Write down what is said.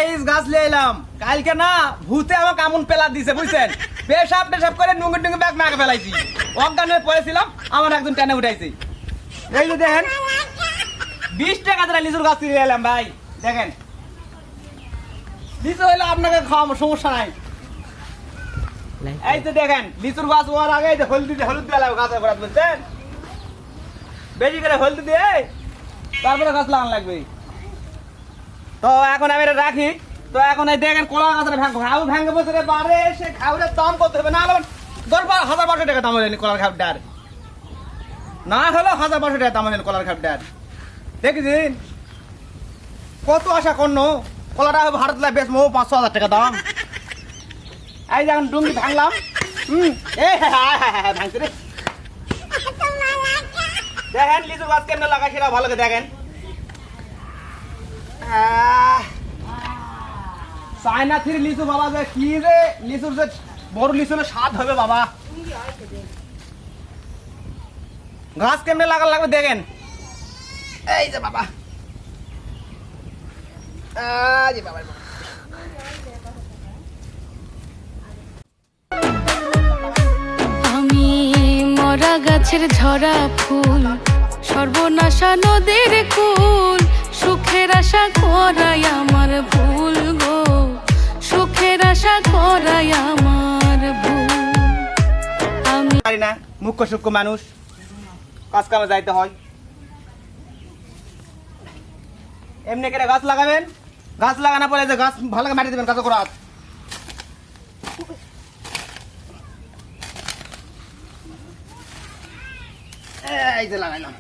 guys গাছ নিয়ে এলাম কালকে না ভূতে আমাকে আমন পেলা দিছে বুঝছেন পেশাব টেশাব করে নুঙ্গি টুঙ্গি ব্যাগ মাকে ফেলাইছি অজ্ঞান হয়ে পড়েছিলাম আমার একজন টেনে উঠাইছে এই যে দেখেন 20 টাকা ধরে লিচুর গাছ নিয়ে এলাম ভাই দেখেন লিচু হইলে আপনাকে খাওয়াবো সমস্যা নাই এই তো দেখেন লিচুর গাছ হওয়ার আগে হলুদ দিয়ে লাগবে গাছের গোড়া বুঝছেন বেশি করে হলুদ দিয়ে তারপরে গাছ লাগানো লাগবে তো এখন আমি এটা রাখি তো এখন এই দেখেন কলা গাছের ভেঙে বছরে বারে সে খাউরের দাম করতে হবে না হলে 10,000-12,000 টাকা দাম হলেন কলার খাপটার না হলো 1,000-1200 টাকা দাম হলেন কলার খাপটার দেখেছেন কত আশা করন কলাটা ভারত লাগে বেশ 5-6 হাজার টাকা দাম এই যখন ডুঙ্গি ভাঙলাম ভাঙছে রে দেখেন লিচু গাছ কেমন লাগাই সেটা ভালো করে দেখেন চায়না থ্রি লিচু বাবা যে কি রে লিচুর যে বড় লিচু স্বাদ হবে বাবা গাছ কেমনে লাগার লাগবে দেখেন এই যে বাবা আমি মরা গাছের ঝরা ফুল সর্বনাশা নদীর কুল সুখের আশা করাই আমার ভুল গো সুখের আশা করাই আমার ভুল আমি পারি না মুখ্য সূক্ষ্ম মানুষ কাজ কামে যাইতে হয় এমনি করে গাছ লাগাবেন গাছ লাগানোর পরে যে গাছ ভালো করে মাটি দেবেন গাছ করা এই যে লাগাইলাম